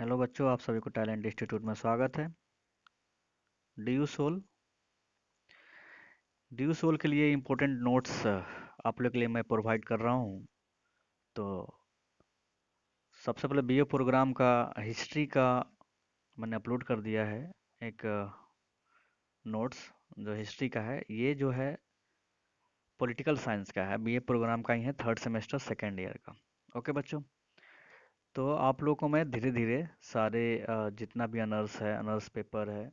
Hello बच्चों, आप सभी को टैलेंट इंस्टीट्यूट में स्वागत है। डी सोल डी सोल के लिए इम्पोर्टेंट नोट्स आप लोग के लिए मैं प्रोवाइड कर रहा हूँ। तो सबसे पहले बीए प्रोग्राम का हिस्ट्री का मैंने अपलोड कर दिया है। एक नोट्स जो हिस्ट्री का है, ये जो है पॉलिटिकल साइंस का है, बीए प्रोग्राम का ही है, थर्ड सेमेस्टर सेकेंड ईयर का। ओके बच्चों, तो आप लोगों को मैं धीरे धीरे सारे जितना भी अनर्स है, अनर्स पेपर है,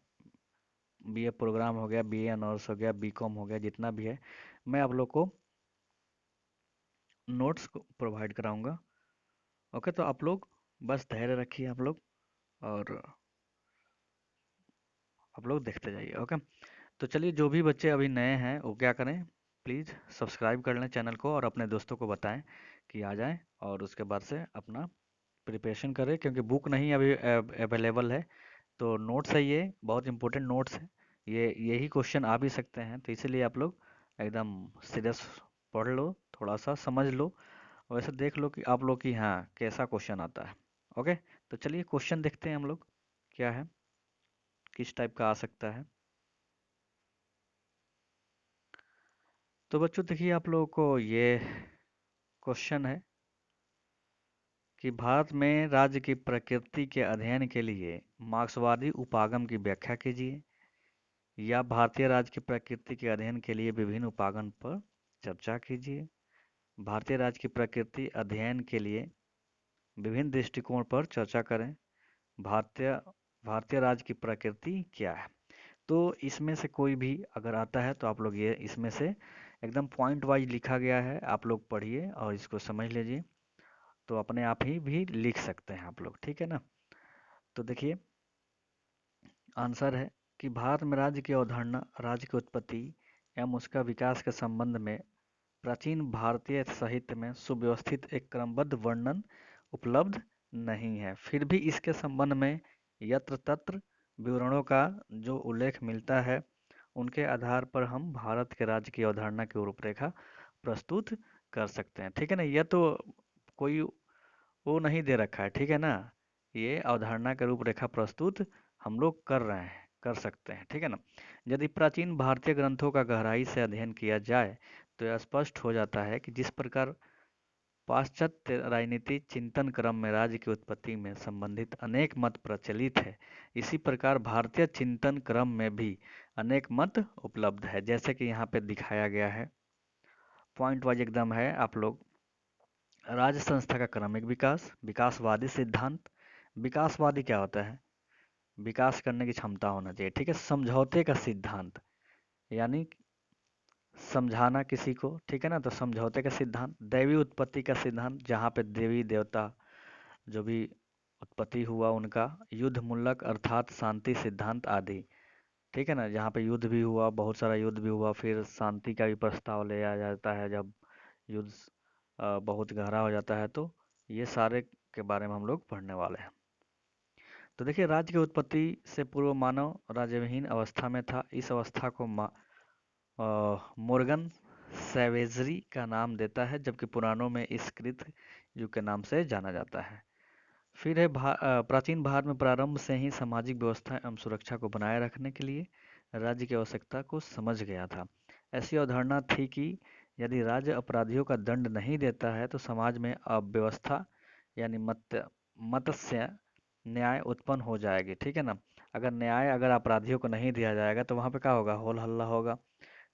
बीए प्रोग्राम हो गया, बीए ऑनर्स हो गया, बीकॉम हो गया, जितना भी है, मैं आप लोग को नोट्स को प्रोवाइड कराऊंगा। ओके, तो आप लोग बस धैर्य रखिए आप लोग, और आप लोग देखते जाइए। ओके, तो चलिए, जो भी बच्चे अभी नए हैं वो क्या करें, प्लीज़ सब्सक्राइब कर लें चैनल को और अपने दोस्तों को बताएं कि आ जाएं, और उसके बाद से अपना प्रिपरेशन करें, क्योंकि बुक नहीं अभी अवेलेबल है। तो नोट्स है, ये बहुत इंपॉर्टेंट नोट्स है। ये यही क्वेश्चन आ भी सकते हैं, तो इसीलिए आप लोग एकदम सीरियस पढ़ लो, थोड़ा सा समझ लो, वैसे देख लो कि आप लोग की हाँ कैसा क्वेश्चन आता है। ओके, तो चलिए क्वेश्चन देखते हैं हम लोग, क्या है, किस टाइप का आ सकता है। तो बच्चों देखिए, आप लोगों को ये क्वेश्चन है कि भारत में राज्य की प्रकृति के अध्ययन के लिए मार्क्सवादी उपागम की व्याख्या कीजिए, या भारतीय राज्य की प्रकृति के अध्ययन के लिए विभिन्न उपागम पर चर्चा कीजिए। भारतीय राज्य की प्रकृति अध्ययन के लिए विभिन्न दृष्टिकोण पर चर्चा करें। भारतीय भारतीय राज्य की प्रकृति क्या है। तो इसमें से कोई भी अगर आता है तो आप लोग ये इसमें से एकदम पॉइंट वाइज लिखा गया है, आप लोग पढ़िए और इसको समझ लीजिए, तो अपने आप ही भी लिख सकते हैं आप लोग, ठीक है ना। तो देखिए, आंसर है कि भारत में राज्य की अवधारणा, राज्य की उत्पत्ति एवं उसका विकास के संबंध में प्राचीन भारतीय साहित्य में सुव्यवस्थित एक क्रमबद्ध वर्णन उपलब्ध नहीं है। फिर भी इसके संबंध में यत्र तत्र विवरणों का जो उल्लेख मिलता है, उनके आधार पर हम भारत के राज्य की अवधारणा की रूपरेखा प्रस्तुत कर सकते हैं, ठीक है ना। यह तो कोई वो नहीं दे रखा है, ठीक है ना। ये अवधारणा का रूपरेखा प्रस्तुत हम लोग कर रहे हैं, कर सकते हैं, ठीक है ना। यदि प्राचीन भारतीय ग्रंथों का गहराई से अध्ययन किया जाए तो यह स्पष्ट हो जाता है कि जिस प्रकार पाश्चात्य राजनीति चिंतन क्रम में राज्य की उत्पत्ति में संबंधित अनेक मत प्रचलित है, इसी प्रकार भारतीय चिंतन क्रम में भी अनेक मत उपलब्ध है, जैसे कि यहाँ पे दिखाया गया है, पॉइंट वाइज एकदम है। आप लोग राज्य संस्था का क्रमिक विकास, विकासवादी सिद्धांत। विकासवादी क्या होता है, विकास करने की क्षमता होना चाहिए, ठीक है। समझौते का सिद्धांत, यानी समझाना किसी को, ठीक है ना, तो समझौते का सिद्धांत। दैवी उत्पत्ति का सिद्धांत, जहाँ पे देवी देवता जो भी उत्पत्ति हुआ उनका। युद्ध मूलक अर्थात शांति सिद्धांत आदि, ठीक है ना, जहाँ पे युद्ध भी हुआ, बहुत सारा युद्ध भी हुआ, फिर शांति का भी प्रस्ताव ले आ जाता है जब युद्ध बहुत गहरा हो जाता है। तो ये सारे के बारे में हम लोग पढ़ने वाले हैं। तो देखिए, राज्य की उत्पत्ति से पूर्व मानव राज्यविहीन अवस्था में था। इस अवस्था को मोर्गन सैवेजरी का नाम देता है, जबकि पुराणों में इस कृत युग के नाम से जाना जाता है। फिर है प्राचीन भारत में प्रारंभ से ही सामाजिक व्यवस्था एवं सुरक्षा को बनाए रखने के लिए राज्य की आवश्यकता को समझ गया था। ऐसी अवधारणा थी कि यदि राज्य अपराधियों का दंड नहीं देता है तो समाज में अव्यवस्था, यानी मत्स्य न्याय उत्पन्न हो जाएगी, ठीक है ना। अगर न्याय अगर अपराधियों को नहीं दिया जाएगा तो वहाँ पे क्या होगा, होल हल्ला होगा,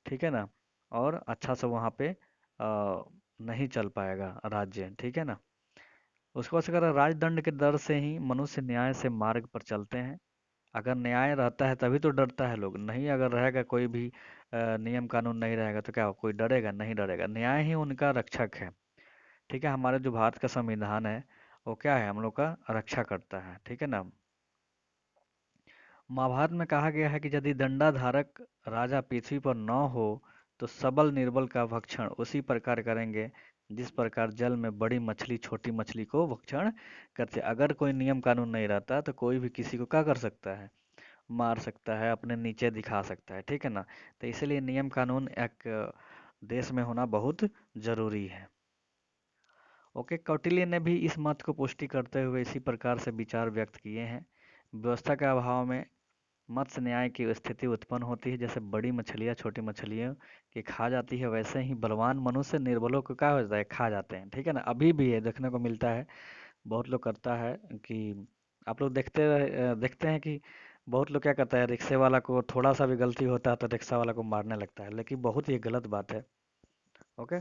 ठीक है ना। और अच्छा से वहाँ पे नहीं चल पाएगा राज्य, ठीक है ना। उसके बाद से अगर राजदंड के डर से ही मनुष्य न्याय से मार्ग पर चलते हैं। अगर न्याय रहता है तभी तो डरता है लोग, नहीं अगर रहेगा कोई भी नियम कानून नहीं रहेगा तो क्या कोई डरेगा, नहीं डरेगा। न्याय ही उनका रक्षक है, ठीक है। हमारे जो भारत का संविधान है वो क्या है, हम लोग का रक्षा करता है, ठीक है ना। महाभारत में कहा गया है कि यदि दंडाधारक राजा पृथ्वी पर न हो तो सबल निर्बल का भक्षण उसी प्रकार करेंगे जिस प्रकार जल में बड़ी मछली छोटी मछली को भक्षण करते। अगर कोई नियम कानून नहीं रहता तो कोई भी किसी को क्या कर सकता है, मार सकता है, अपने नीचे दिखा सकता है, ठीक है ना। तो इसलिए नियम कानून एक देश में होना बहुत जरूरी है। ओके, कौटिल्य ने भी इस मत को पुष्टि करते हुए इसी प्रकार से विचार व्यक्त किए हैं। व्यवस्था के अभाव में मत्स्य न्याय की स्थिति उत्पन्न होती है। जैसे बड़ी मछलियाँ छोटी मछलियों की खा जाती है, वैसे ही बलवान मनुष्य निर्बलों को क्या होता है, खा जाते हैं। ठीक है ना, अभी भी ये देखने को मिलता है, बहुत लोग करता है कि आप लोग देखते हैं कि बहुत लोग क्या करता है, रिक्शे वाला को थोड़ा सा भी गलती होता है तो रिक्शा वाला को मारने लगता है, लेकिन बहुत ही गलत बात है। ओके।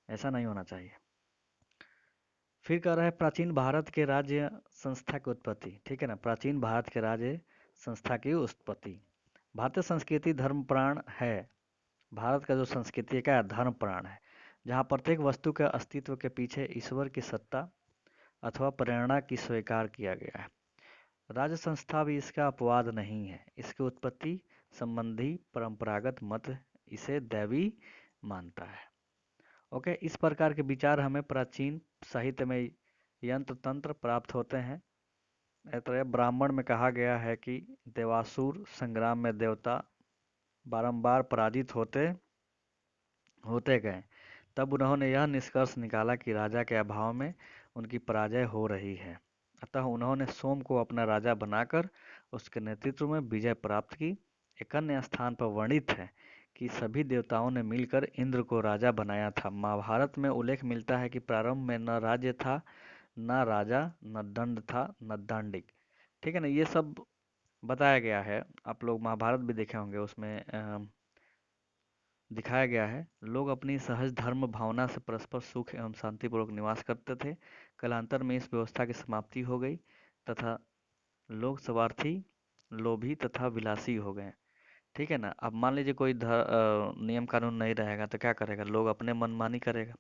ऐसा नहीं होना चाहिए। फिर कह रहा है प्राचीन भारत के राज्य संस्था की उत्पत्ति। ठीक है ना, प्राचीन भारत के राज्य संस्था की उत्पत्ति। भारतीय संस्कृति धर्म प्राण है। भारत का जो संस्कृति है क्या, धर्म प्राण है, जहाँ प्रत्येक वस्तु के अस्तित्व के पीछे ईश्वर की सत्ता अथवा प्रेरणा की स्वीकार किया गया है। राज्य संस्था भी इसका अपवाद नहीं है। इसकी उत्पत्ति संबंधी परंपरागत मत इसे दैवी मानता है। ओके, इस प्रकार के विचार हमें प्राचीन साहित्य में यंत्र तंत्र प्राप्त होते हैं। तो ब्राह्मण में कहा गया है कि देवासुर संग्राम में देवता बारंबार पराजित होते होते गए। तब उन्होंने यह निष्कर्ष निकाला कि राजा के अभाव में उनकी पराजय हो रही है। अतः उन्होंने सोम को अपना राजा बनाकर उसके नेतृत्व में विजय प्राप्त की। एक अन्य स्थान पर वर्णित है कि सभी देवताओं ने मिलकर इंद्र को राजा बनाया था। महाभारत में उल्लेख मिलता है कि प्रारंभ में न राज्य था, न राजा, न दंड था, न दांडिक। ठीक है ना, ये सब बताया गया है। आप लोग महाभारत भी देखे होंगे, उसमें दिखाया गया है। लोग अपनी सहज धर्म भावना से परस्पर सुख एवं शांतिपूर्वक निवास करते थे। कालांतर में इस व्यवस्था की समाप्ति हो गई तथा लोग स्वार्थी, लोभी तथा विलासी हो गए। ठीक है ना, अब मान लीजिए कोई नियम कानून नहीं रहेगा तो क्या करेगा, लोग अपने मनमानी करेगा।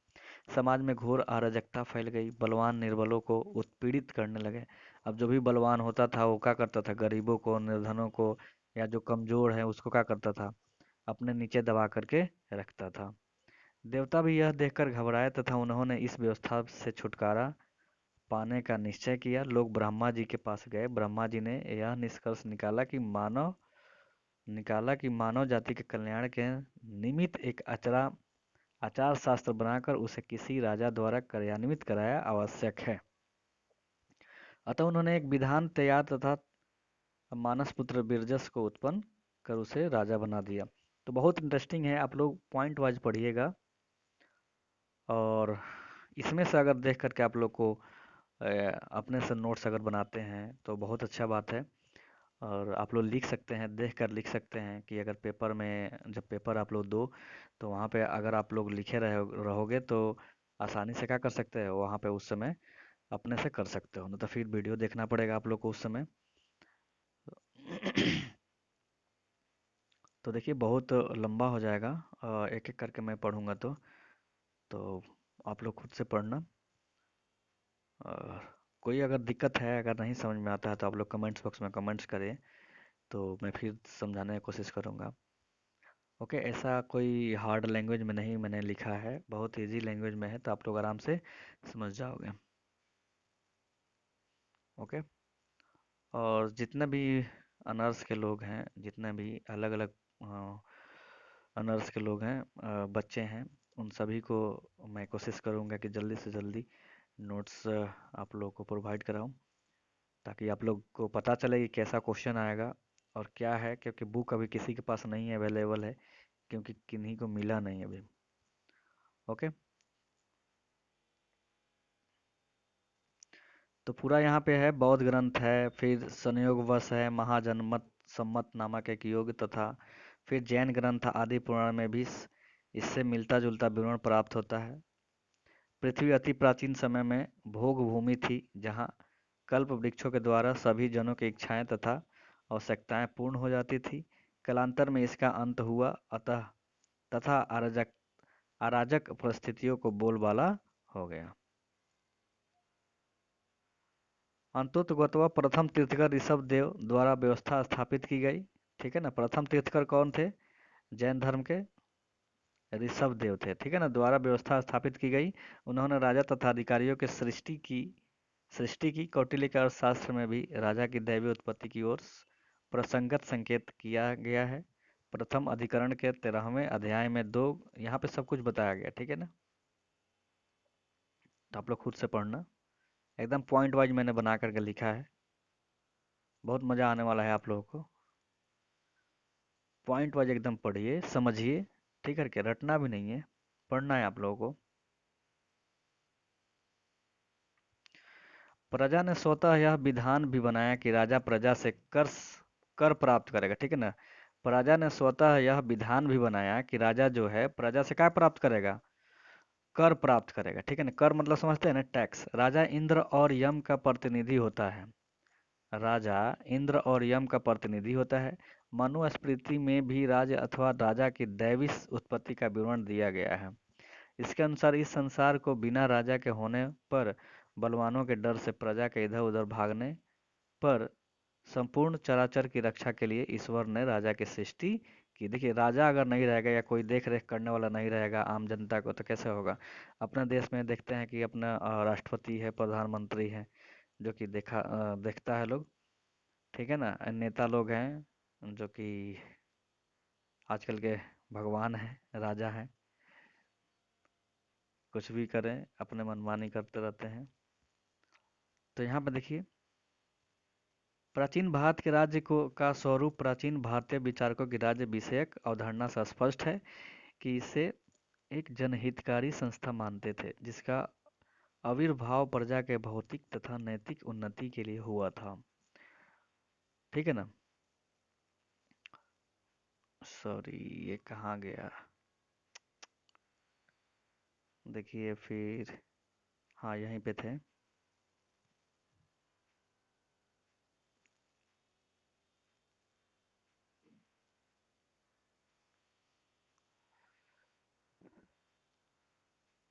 समाज में घोर अराजकता फैल गई, बलवान निर्बलों को उत्पीड़ित करने लगे। अब जो भी बलवान होता था वो क्या करता था, गरीबों को, निर्धनों को, या जो कमजोर है उसको क्या करता था, अपने नीचे दबा करके रखता था। देवता भी यह देखकर घबराए तथा उन्होंने इस व्यवस्था से छुटकारा पाने का निश्चय किया। लोग ब्रह्मा जी के पास गए। ब्रह्मा जी ने यह निष्कर्ष निकाला कि मानव जाति के कल्याण के निमित्त एक आचार शास्त्र बनाकर उसे किसी राजा द्वारा कार्यान्वित कराया आवश्यक है। अतः उन्होंने एक विधान तैयार तथा मानस पुत्र बिरजस को उत्पन्न कर उसे राजा बना दिया। तो बहुत इंटरेस्टिंग है, आप लोग पॉइंट वाइज पढ़िएगा। और इसमें से अगर देख करके आप लोग को अपने से नोट्स अगर बनाते हैं तो बहुत अच्छा बात है। और आप लोग लिख सकते हैं, देख कर लिख सकते हैं कि अगर पेपर में, जब पेपर आप लोग दो तो वहाँ पे अगर आप लोग लिखे रहोगे तो आसानी से क्या कर सकते हो, वहाँ पे उस समय अपने से कर सकते हो, नहीं तो फिर वीडियो देखना पड़ेगा आप लोग को उस समय। तो देखिए बहुत लंबा हो जाएगा, एक एक करके मैं पढ़ूंगा तो आप लोग खुद से पढ़ना। और कोई अगर दिक्कत है, अगर नहीं समझ में आता है तो आप लोग कमेंट्स बॉक्स में कमेंट्स करें, तो मैं फिर समझाने की कोशिश करूँगा। ओके, ऐसा कोई हार्ड लैंग्वेज में नहीं मैंने लिखा है, बहुत इजी लैंग्वेज में है, तो आप लोग आराम से समझ जाओगे। ओके। और जितने भी अनर्स के लोग हैं, जितने भी अलग अलग अनर्स के लोग हैं, बच्चे हैं, उन सभी को मैं कोशिश करूँगा कि जल्दी से जल्दी नोट्स आप लोग को प्रोवाइड कराऊँ, ताकि आप लोग को पता चले कि कैसा क्वेश्चन आएगा और क्या है, क्योंकि बुक अभी किसी के पास नहीं है, अवेलेबल है, क्योंकि किन्हीं को मिला नहीं अभी। ओके। तो पूरा यहाँ पे है, बौद्ध ग्रंथ है, फिर संयोगवश है, महाजनमत सम्मत नामक एक योग, तथा फिर जैन ग्रंथ आदि पुराण में भी इससे मिलता जुलता विवरण प्राप्त होता है। पृथ्वी अति प्राचीन समय में भोग भूमि थी, जहाँ कल्प वृक्षों के द्वारा सभी जनों की इच्छाएं तथा आवश्यकताएं पूर्ण हो जाती थी। कालांतर में इसका अंत हुआ, अतः तथा अराजक अराजक परिस्थितियों को बोलबाला हो गया। अंततोगत्वा प्रथम तीर्थकर ऋषभ देव द्वारा व्यवस्था स्थापित की गई। ठीक है ना, प्रथम तीर्थकर कौन थे, जैन धर्म के ऋषभ देव थे। ठीक है ना, द्वारा व्यवस्था स्थापित की गई। उन्होंने राजा तथा अधिकारियों की सृष्टि की। कौटिल्य के अर्थशास्त्र में भी राजा की दैवीय उत्पत्ति की ओर प्रसंगत संकेत किया गया है। प्रथम अधिकरण के 13वें अध्याय में दो, यहाँ पे सब कुछ बताया गया। ठीक है ना। तो आप लोग खुद से पढ़ना, एकदम पॉइंट वाइज मैंने बना करके लिखा है। बहुत मज़ा आने वाला है आप लोगों को। पॉइंट वाइज एकदम पढ़िए, समझिए, ठीक है, क्या रटना भी नहीं है, पढ़ना है आप लोगों को। प्रजा ने स्वतः यह विधान भी बनाया कि राजा प्रजा से कर प्राप्त करेगा, ठीक है ना। प्रजा ने स्वतः यह विधान भी बनाया कि राजा जो है प्रजा से क्या प्राप्त करेगा, कर प्राप्त करेगा, ठीक है ना। कर मतलब समझते हैं ना, टैक्स। राजा इंद्र और यम का प्रतिनिधि होता है। राजा इंद्र और यम का प्रतिनिधि होता है। मनुस्मृति में भी राज्य अथवा राजा की दैवी उत्पत्ति का विवरण दिया गया है। इसके अनुसार इस संसार को बिना राजा के होने पर, बलवानों के डर से प्रजा के इधर उधर भागने पर, संपूर्ण चराचर की रक्षा के लिए ईश्वर ने राजा की सृष्टि की। देखिए, राजा अगर नहीं रहेगा या कोई देख रेख करने वाला नहीं रहेगा आम जनता को, तो कैसे होगा। अपने देश में देखते हैं कि अपना राष्ट्रपति है, प्रधानमंत्री है, जो कि देखता है लोग, ठीक है ना। नेता लोग हैं जो कि आजकल के भगवान हैं, राजा हैं, कुछ भी करें अपने मनमानी करते रहते हैं। तो यहाँ पे देखिए, प्राचीन भारत के राज्य को का स्वरूप प्राचीन भारतीय विचारकों की राज्य विषयक अवधारणा से स्पष्ट है कि इसे एक जनहितकारी संस्था मानते थे, जिसका आविर्भाव प्रजा के भौतिक तथा नैतिक उन्नति के लिए हुआ था, ठीक है ना। सॉरी, ये कहाँ गया, देखिए फिर, हाँ यहीं पे थे।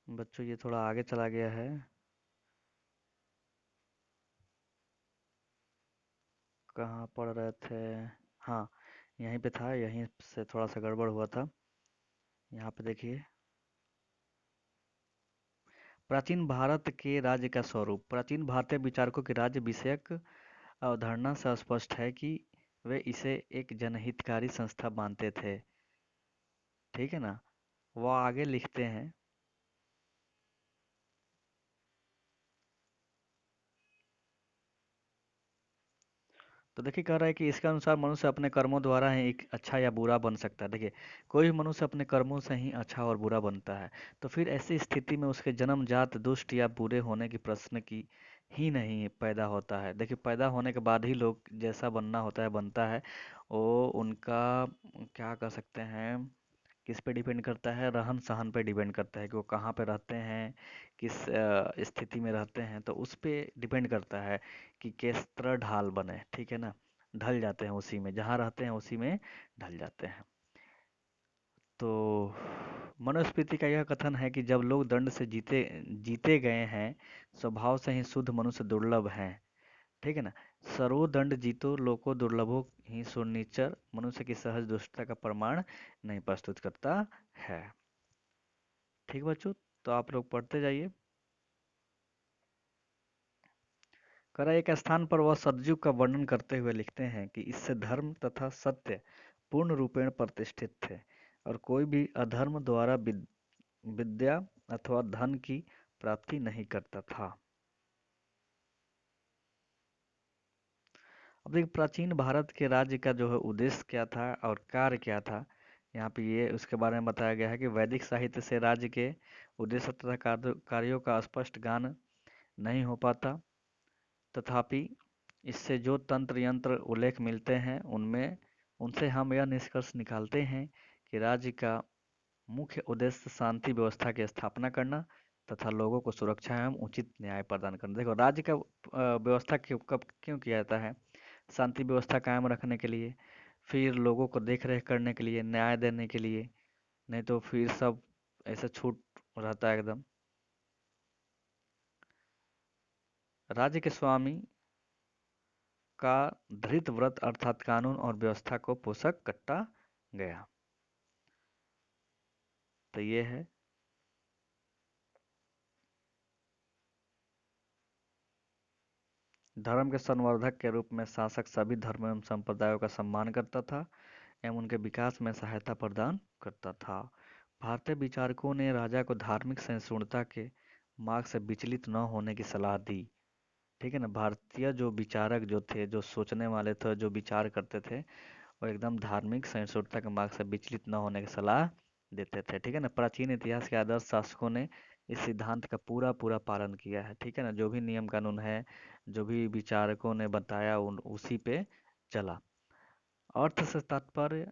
बच्चों ये थोड़ा आगे चला गया है। कहाँ पढ़ रहे थे, हाँ यहीं पे था, यहीं से थोड़ा सा गड़बड़ हुआ था। यहाँ पे देखिए, प्राचीन भारत के राज्य का स्वरूप प्राचीन भारतीय विचारकों के राज्य विषयक अवधारणा से स्पष्ट है कि वे इसे एक जनहितकारी संस्था मानते थे, ठीक है ना। वो आगे लिखते हैं, तो देखिए कह रहा है कि इसके अनुसार मनुष्य अपने कर्मों द्वारा ही एक अच्छा या बुरा बन सकता है। देखिए, कोई भी मनुष्य अपने कर्मों से ही अच्छा और बुरा बनता है। तो फिर ऐसी स्थिति में उसके जन्मजात दुष्ट या बुरे होने की प्रश्न की ही नहीं पैदा होता है। देखिए, पैदा होने के बाद ही लोग जैसा बनना होता है बनता है। वो उनका क्या कर सकते हैं, किस पे डिपेंड करता है, रहन सहन पे डिपेंड करता है कि वो कहाँ पे रहते हैं, किस स्थिति में रहते हैं, तो उस पे डिपेंड करता है कि किस तरह ढाल बने, ठीक है ना। ढल जाते हैं उसी में, जहाँ रहते हैं उसी में ढल जाते हैं। तो मनुस्मृति का यह कथन है कि जब लोग दंड से जीते जीते गए हैं, स्वभाव से ही शुद्ध मनुष्य दुर्लभ हैं, ठीक है ना। सर्वो दंड जीतो लोको दुर्लभो ही सुनिचर मनुष्य की सहज दुष्टता का प्रमाण नहीं प्रस्तुत करता है, ठीक बच्चों। तो आप लोग पढ़ते जाइए। करा एक स्थान पर वह सतयुग का वर्णन करते हुए लिखते हैं कि इससे धर्म तथा सत्य पूर्ण रूपेण प्रतिष्ठित थे, और कोई भी अधर्म द्वारा विद्या अथवा धन की प्राप्ति नहीं करता था। अब देखिए, प्राचीन भारत के राज्य का जो है उद्देश्य क्या था और कार्य क्या था, यहाँ पे ये उसके बारे में बताया गया है कि वैदिक साहित्य से राज्य के उद्देश्य तथा कार्यों का स्पष्ट ज्ञान नहीं हो पाता। तथापि इससे जो तंत्र यंत्र उल्लेख मिलते हैं उनमें उनसे हम यह निष्कर्ष निकालते हैं कि राज्य का मुख्य उद्देश्य शांति व्यवस्था की स्थापना करना तथा लोगों को सुरक्षा एवं उचित न्याय प्रदान करना। देखो, राज्य का व्यवस्था क्यों किया जाता है, शांति व्यवस्था कायम रखने के लिए, फिर लोगों को देख रेख करने के लिए, न्याय देने के लिए। नहीं तो फिर सब ऐसे छूट रहता है एकदम। राज्य के स्वामी का धृत व्रत अर्थात कानून और व्यवस्था को पोषक कटा गया। तो ये है, धर्म के संवर्धक के रूप में शासक सभी धर्म एवं संप्रदायों का सम्मान करता था एवं उनके विकास में सहायता प्रदान करता था। भारतीय विचारकों ने राजा को धार्मिक सहिष्णुता के मार्ग से विचलित न होने की सलाह दी। ठीक है ना, भारतीय जो विचारक जो थे, जो सोचने वाले थे, जो विचार करते थे, वो एकदम धार्मिक सहिष्णुता के मार्ग से विचलित न होने की सलाह देते थे। ठीक है ना, प्राचीन इतिहास के आदर्श शासकों ने इस सिद्धांत का पूरा पूरा पालन किया है। ठीक है ना, जो भी नियम कानून है, जो भी विचारकों ने बताया, उन उसी पे चला। अर्थ से तात्पर्य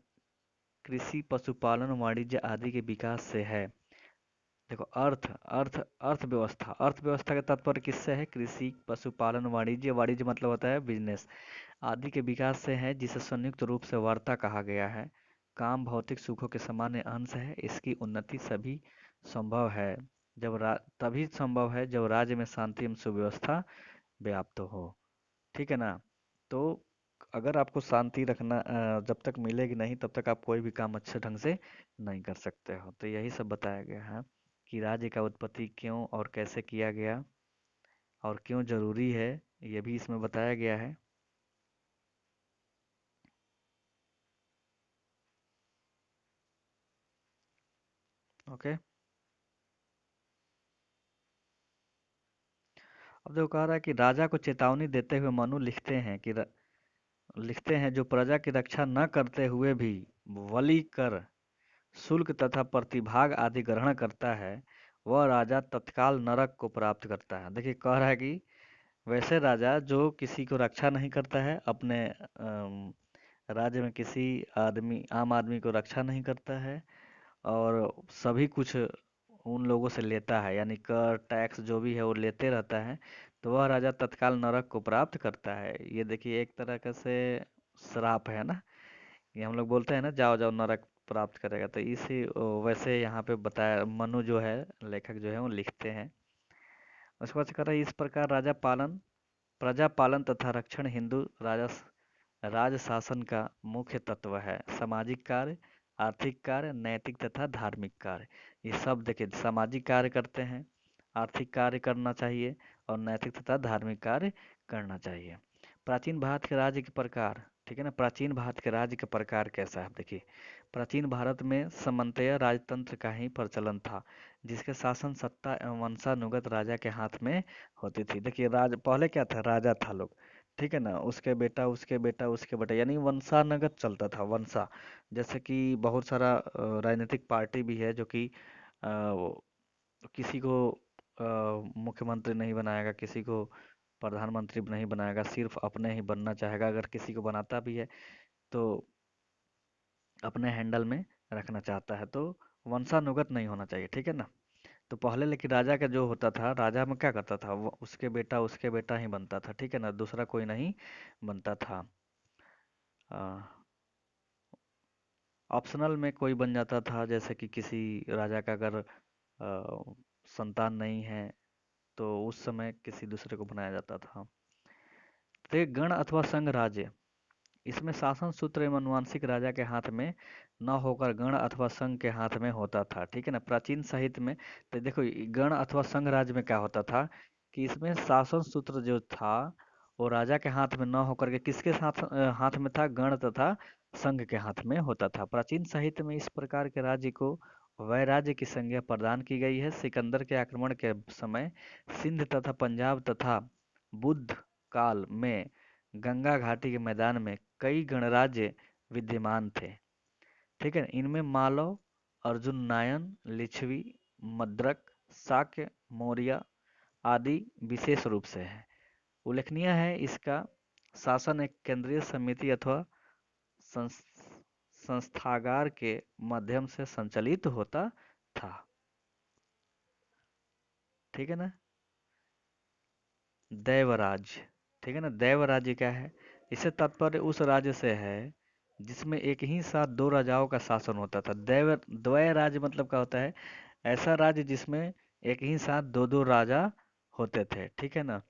कृषि, पशुपालन, वाणिज्य आदि के विकास से है। देखो, अर्थव्यवस्था, अर्थव्यवस्था का तात्पर्य किससे है? कृषि, पशुपालन, वाणिज्य, वाणिज्य मतलब होता है बिजनेस, आदि के विकास से है, जिसे संयुक्त रूप से वार्ता कहा गया है। काम भौतिक सुखों के सामान्य अंश है। इसकी उन्नति सभी संभव है तभी संभव है जब राज्य में शांति एवं सुव्यवस्था व्याप्त हो। ठीक है ना, तो अगर आपको शांति रखना जब तक मिलेगी नहीं, तब तक आप कोई भी काम अच्छे ढंग से नहीं कर सकते हो। तो यही सब बताया गया है कि राज्य का उत्पत्ति क्यों और कैसे किया गया और क्यों जरूरी है, ये भी इसमें बताया गया है। ओके। अब जो कह रहा है कि राजा को चेतावनी देते हुए मनु लिखते हैं, जो प्रजा की रक्षा न करते हुए भी बलि कर, शुल्क तथा प्रतिभाग आदि ग्रहण करता है, वह राजा तत्काल नरक को प्राप्त करता है। देखिए, कह रहा है कि वैसे राजा जो किसी को रक्षा नहीं करता है, अपने राज्य में किसी आम आदमी को रक्षा नहीं करता है, और सभी कुछ उन लोगों से लेता है, यानी कर टैक्स जो भी है वो लेते रहता है, तो वह राजा तत्काल नरक को प्राप्त करता है। ये देखिए, एक तरह का से श्राप है ना। ये हम लोग बोलते हैं ना, जाओ जाओ नरक प्राप्त करेगा, तो इसी वैसे यहाँ पे बताया, मनु जो है, लेखक जो है वो लिखते हैं। उसके बाद से कह रहा है, इस प्रकार राजा पालन, प्रजा पालन तथा रक्षण हिंदू राज शासन का मुख्य तत्व है। सामाजिक कार्य, आर्थिक कार्य, नैतिक तथा धार्मिक कार्य, ये सब देखिए सामाजिक कार्य करते हैं, आर्थिक कार्य करना चाहिए, और नैतिक तथा धार्मिक कार्य करना चाहिए। प्राचीन भारत के राज्य के प्रकार, ठीक है ना, प्राचीन भारत के राज्य का प्रकार कैसा है? देखिए, प्राचीन भारत में सामंतय राजतंत्र का ही प्रचलन था, जिसके शासन सत्ता एवं वंशानुगत राजा के हाथ में होती थी। देखिए, राज पहले क्या था, राजा था लोग, ठीक है ना, उसके बेटा, उसके बेटा, उसके बेटा, यानी वंशानुगत चलता था, वंशा। जैसे कि बहुत सारा राजनीतिक पार्टी भी है जो कि वो किसी को मुख्यमंत्री नहीं बनाएगा, किसी को प्रधानमंत्री नहीं बनाएगा, सिर्फ अपने ही बनना चाहेगा। अगर किसी को बनाता भी है तो अपने हैंडल में रखना चाहता है, तो वंशानुगत नहीं होना चाहिए। ठीक है ना, तो पहले लेकिन राजा का जो होता था, राजा में क्या करता था, वो उसके बेटा ही बनता था। ठीक है ना, दूसरा कोई नहीं बनता था। ऑप्शनल में कोई बन जाता था, जैसे कि किसी राजा का अगर संतान नहीं है, तो उस समय किसी दूसरे को बनाया जाता था। तो ये गण अथवा संघ राज्य, इसमें शासन सूत्र एवं आनुवंशिक राजा के हाथ में न होकर गण अथवा संघ के हाथ में होता था। ठीक है ना, प्राचीन साहित्य में, तो देखो गण अथवा संघ राज्य में क्या होता था कि इसमें शासन सूत्र जो था वो राजा के हाथ में न होकर के किसके हाथ में था, गण तथा संघ के हाथ में होता था। प्राचीन साहित्य में इस प्रकार के राज्य को वैराज्य की संज्ञा प्रदान की गई है। सिकंदर के आक्रमण के समय सिंध तथा पंजाब तथा बुद्ध काल में गंगा घाटी के मैदान में कई गणराज्य विद्यमान थे। ठीक है, इनमें मालव, अर्जुन नायन, लिच्छवी, मद्रक, शाक्य, मौर्य आदि विशेष रूप से है। उल्लेखनीय है इसका शासन एक केंद्रीय समिति अथवा संस्थागार के माध्यम से संचालित होता था। ठीक है ना, दैवराज्य, ठीक है ना, दैवराज्य क्या है? इससे तात्पर्य उस राज्य से है जिसमें एक ही साथ दो राजाओं का शासन होता था। द्वय राज्य मतलब क्या होता है? ऐसा राज्य जिसमें एक ही साथ दो दो राजा होते थे। ठीक है ना,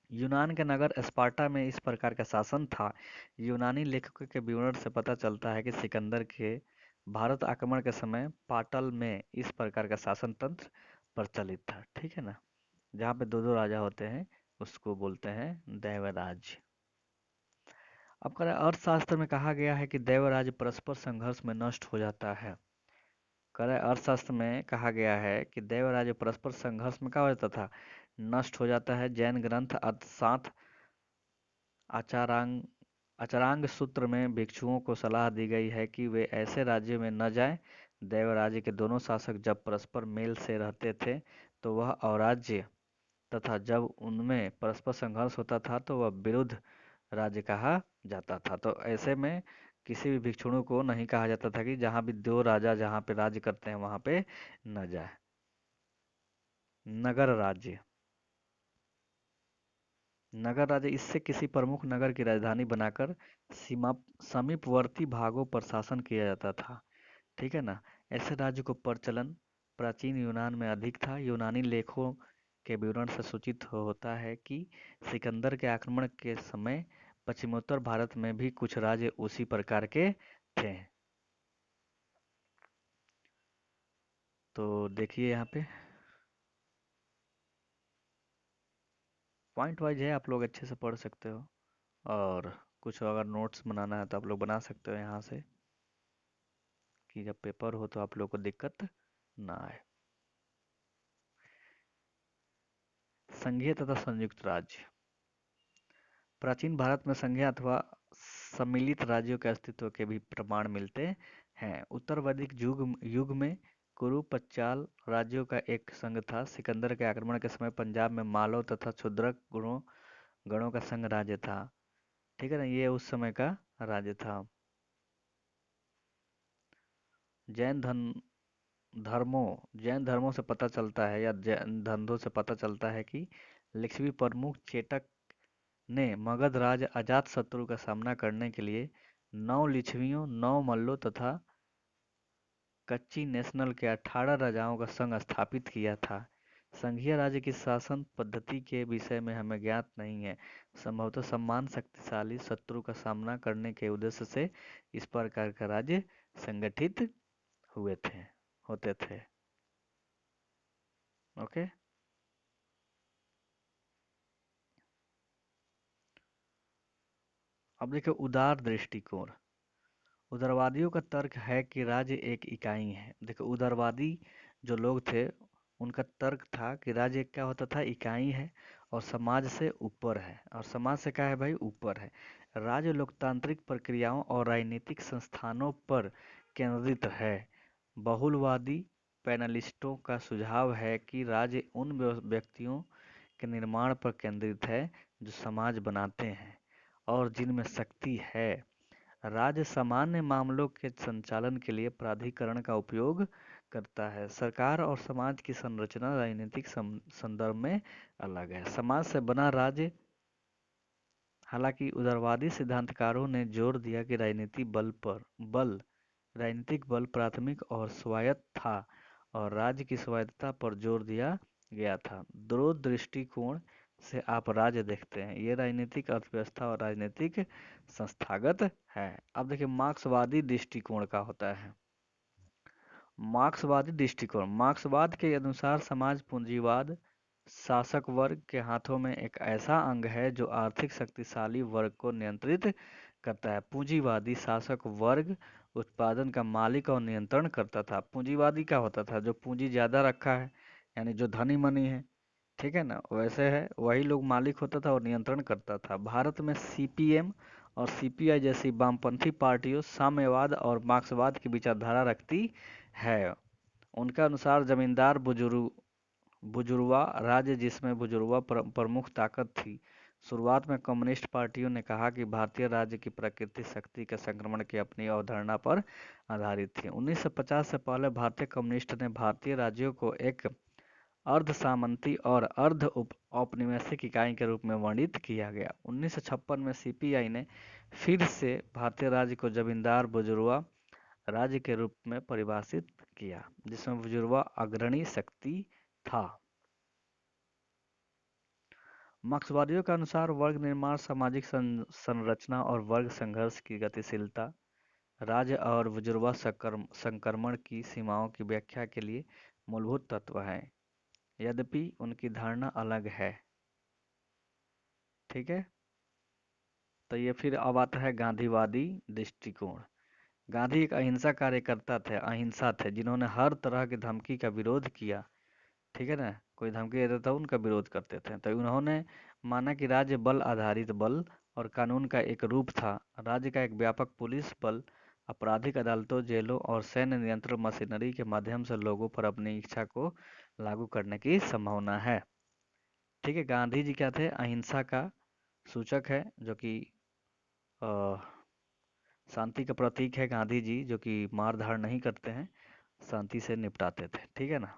यूनान के नगर स्पार्टा में इस प्रकार का शासन था। यूनानी लेखकों के विवरण से पता चलता है कि सिकंदर के भारत आक्रमण के समय पाटल में इस प्रकार का शासन तंत्र प्रचलित था। ठीक है ना, जहाँ पे दो दो राजा होते हैं उसको बोलते हैं दैवराज्य। अब कह रहा है, अर्थशास्त्र में कहा गया है कि दैवराज्य परस्पर संघर्ष में नष्ट हो जाता है। कह रहा है अर्थशास्त्र में कहा गया है कि दैव राज्य परस्पर संघर्ष में क्या हो जाता था, नष्ट हो जाता है। जैन ग्रंथ अर्थशास्त्र आचारांग आचारांग सूत्र में भिक्षुओं को सलाह दी गई है कि वे ऐसे राज्यों में न जाएं। दैव राज्य के दोनों शासक जब परस्पर मेल से रहते थे तो वह अराज्य, तथा जब उनमें परस्पर संघर्ष होता था तो वह विरुद्ध राज्य कहा जाता था। तो ऐसे में किसी भी भिक्षुणु को नहीं कहा जाता था कि जहाँ भी दो राजा जहाँ पे राज्य करते हैं वहाँ पे न जाए। नगर राज्य, नगर राज्य इससे किसी प्रमुख नगर की राजधानी बनाकर सीमा समीपवर्ती भागों पर शासन किया जाता था। ठीक है ना। ऐसे राज्य को प्रचलन प्राचीन यूनान में अधिक था। यूनानी लेखों के विवरण से सूचित होता है कि सिकंदर के आक्रमण के समय पश्चिमोत्तर भारत में भी कुछ राज्य उसी प्रकार के थे। तो देखिए यहाँ पे पॉइंट वाइज है, आप लोग अच्छे से पढ़ सकते हो। और कुछ अगर नोट्स बनाना है तो आप लोग बना सकते हो यहाँ से, कि जब पेपर हो तो आप लोग को दिक्कत ना आए। संघीय तथा संयुक्त राज्य। प्राचीन भारत में संघीय अथवा सम्मिलित राज्यों के अस्तित्व के भी प्रमाण मिलते हैं। उत्तर वैदिक युग में कुरु पचाल राज्यों का एक संघ था। सिकंदर के आक्रमण के समय पंजाब में मालव तथा क्षुद्रक गणों का संघ राज्य था। ठीक है ना, ये उस समय का राज्य था। जैन धन जैन धर्मों से पता चलता है, या जैन धंधों से पता चलता है कि लिच्छवी प्रमुख चेटक ने मगध राज अजातशत्रु का सामना करने के लिए 9 लिच्छवियों, 9 मल्लों तथा कच्ची नेशनल के 18 राजाओं का संघ स्थापित किया था। संघीय राज्य की शासन पद्धति के विषय में हमें ज्ञात नहीं है। संभवतः समान शक्तिशाली शत्रु का सामना करने के उद्देश्य से इस प्रकार का राज्य संगठित होते थे। ओके। अब देखिए उदार दृष्टिकोण। उदारवादियों का तर्क है कि राज्य एक इकाई है। देखो उदारवादी जो लोग थे उनका तर्क था कि राज्य क्या होता था, इकाई है और समाज से ऊपर है। और समाज से क्या है भाई, ऊपर है। राज्य लोकतांत्रिक प्रक्रियाओं और राजनीतिक संस्थानों पर केंद्रित है। बहुलवादी पैनलिस्टों का सुझाव है कि राज्य उन व्यक्तियों के निर्माण पर केंद्रित है जो समाज बनाते हैं और जिनमें शक्ति है। राज्य सामान्य मामलों के संचालन के लिए प्राधिकरण का उपयोग करता है। सरकार और समाज की संरचना राजनीतिक संदर्भ में अलग है। समाज से बना राज्य। हालांकि उदारवादी सिद्धांतकारों ने जोर दिया कि राजनीतिक बल प्राथमिक और स्वायत्त था और राज्य की स्वायत्तता पर जोर दिया गया था। दो दृष्टिकोण से आप राज्य देखते हैं, ये राजनीतिक अर्थव्यवस्था और राजनीतिक संस्थागत है। अब देखिए मार्क्सवादी दृष्टिकोण का होता है। मार्क्सवादी दृष्टिकोण, मार्क्सवाद के अनुसार समाज पूंजीवाद शासक वर्ग के हाथों में एक ऐसा अंग है जो आर्थिक शक्तिशाली वर्ग को नियंत्रित करता है। पूंजीवादी शासक वर्ग उत्पादन का मालिक और नियंत्रण करता था। पूंजीवादी क्या होता था, जो पूंजी ज्यादा रखा है, यानी जो धनी मनी है, ठीक है ना, वैसे है वही लोग मालिक होता था और नियंत्रण करता था। भारत में सीपीएम और सीपीआई जैसी वामपंथी पार्टियों साम्यवाद और मार्क्सवाद की विचारधारा रखती है। उनका अनुसार जमींदार बुजुर्वा राज्य जिसमें बुजुर्वा प्रमुख ताकत थी। शुरुआत में कम्युनिस्ट पार्टियों ने कहा कि भारतीय राज्य की प्रकृति शक्ति के संक्रमण की अपनी अवधारणा पर आधारित थी। 1950 से पहले भारतीय कम्युनिस्ट ने भारतीय राज्यों को एक अर्ध सामंती और अर्ध औपनिवेशिक इकाई के रूप में वर्णित किया गया। 1956 में सीपीआई ने फिर से भारतीय राज्य को जमींदार बुजुर्वा राज्य के रूप में परिभाषित किया, जिसमें बुजुर्वा अग्रणी शक्ति था। मार्क्सवादियों के अनुसार वर्ग निर्माण, सामाजिक संरचना और वर्ग संघर्ष की गतिशीलता राज्य और बुजुर्वा संक्रमण की सीमाओं की व्याख्या के लिए मूलभूत तत्व हैं। यद्यपि उनकी धारणा अलग है। ठीक है। तो ये फिर अब आता है गांधीवादी दृष्टिकोण। गांधी एक अहिंसा कार्यकर्ता थे, अहिंसा थे, जिन्होंने हर तरह की धमकी का विरोध किया। ठीक है ना, कोई धमकी देता था उनका विरोध करते थे। तो उन्होंने माना कि राज्य बल आधारित बल और कानून का एक रूप था। राज्य का एक व्यापक पुलिस बल आपराधिक अदालतों, जेलों और सैन्य नियंत्रण मशीनरी के माध्यम से लोगों पर अपनी इच्छा को लागू करने की संभावना है। ठीक है, गांधी जी क्या थे? अहिंसा का सूचक है, जो कि अ, शांति का प्रतीक है गांधी जी, जो कि मार धाड़ नहीं करते हैं, शांति से निपटाते थे। ठीक है ना।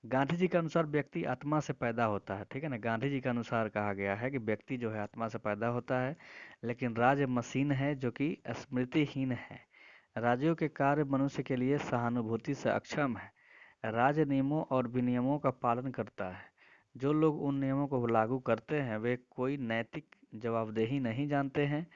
गांधी जी के अनुसार व्यक्ति आत्मा से पैदा होता है। ठीक है ना, गांधी जी के अनुसार कहा गया है कि व्यक्ति जो है आत्मा से पैदा होता है, लेकिन राज्य मशीन है जो कि स्मृतिहीन है। राज्यों के कार्य मनुष्य के लिए सहानुभूति से अक्षम है। राज्य नियमों और विनियमों का पालन करता है। जो लोग उन नियमों को लागू करते हैं वे कोई नैतिक जवाबदेही नहीं जानते हैं।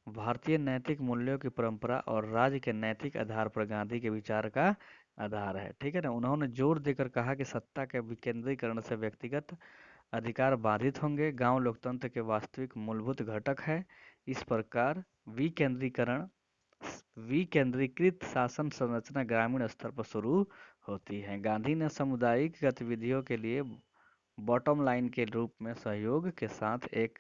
भारतीय नैतिक मूल्यों की परंपरा और राज्य के नैतिक आधार पर गांधी के विचार का आधार है। ठीक है ना, उन्होंने जोर देकर कहा कि सत्ता के विकेंद्रीकरण से व्यक्तिगत अधिकार बाधित होंगे। गांव लोकतंत्र के वास्तविक मूलभूत घटक है। इस प्रकार विकेंद्रीकरण विकेंद्रीकृत शासन संरचना ग्रामीण स्तर पर शुरू होती है। गांधी ने सामुदायिक गतिविधियों के लिए बॉटम लाइन के रूप में सहयोग के साथ एक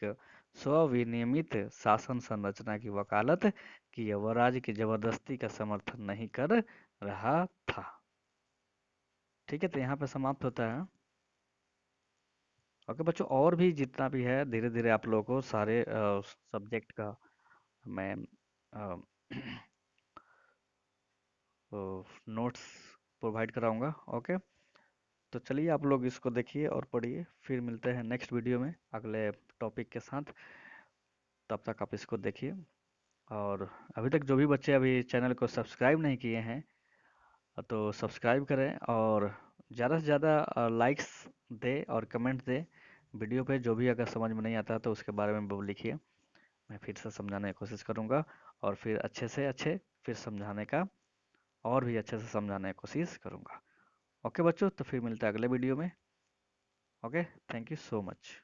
स्वविनियमित शासन संरचना की वकालत की है। वह राज्य की जबरदस्ती का समर्थन नहीं कर रहा था। ठीक है, तो यहाँ पे समाप्त होता है। ओके बच्चों, और भी जितना भी है धीरे धीरे आप लोगों को सारे सब्जेक्ट का मैं नोट्स प्रोवाइड कराऊंगा। ओके, तो चलिए आप लोग इसको देखिए और पढ़िए, फिर मिलते हैं नेक्स्ट वीडियो में अगले टॉपिक के साथ। तब तक आप इसको देखिए। और अभी तक जो भी बच्चे अभी चैनल को सब्सक्राइब नहीं किए हैं, तो सब्सक्राइब करें और ज़्यादा से ज़्यादा लाइक्स दे और कमेंट दे वीडियो पे। जो भी अगर समझ में नहीं आता तो उसके बारे में वो लिखिए, मैं फिर से समझाने की कोशिश करूँगा, और फिर अच्छे से अच्छे फिर समझाने का, और भी अच्छे से समझाने की कोशिश करूँगा। ओके बच्चों, तो फिर मिलते हैं अगले वीडियो में। Okay, thank you so much.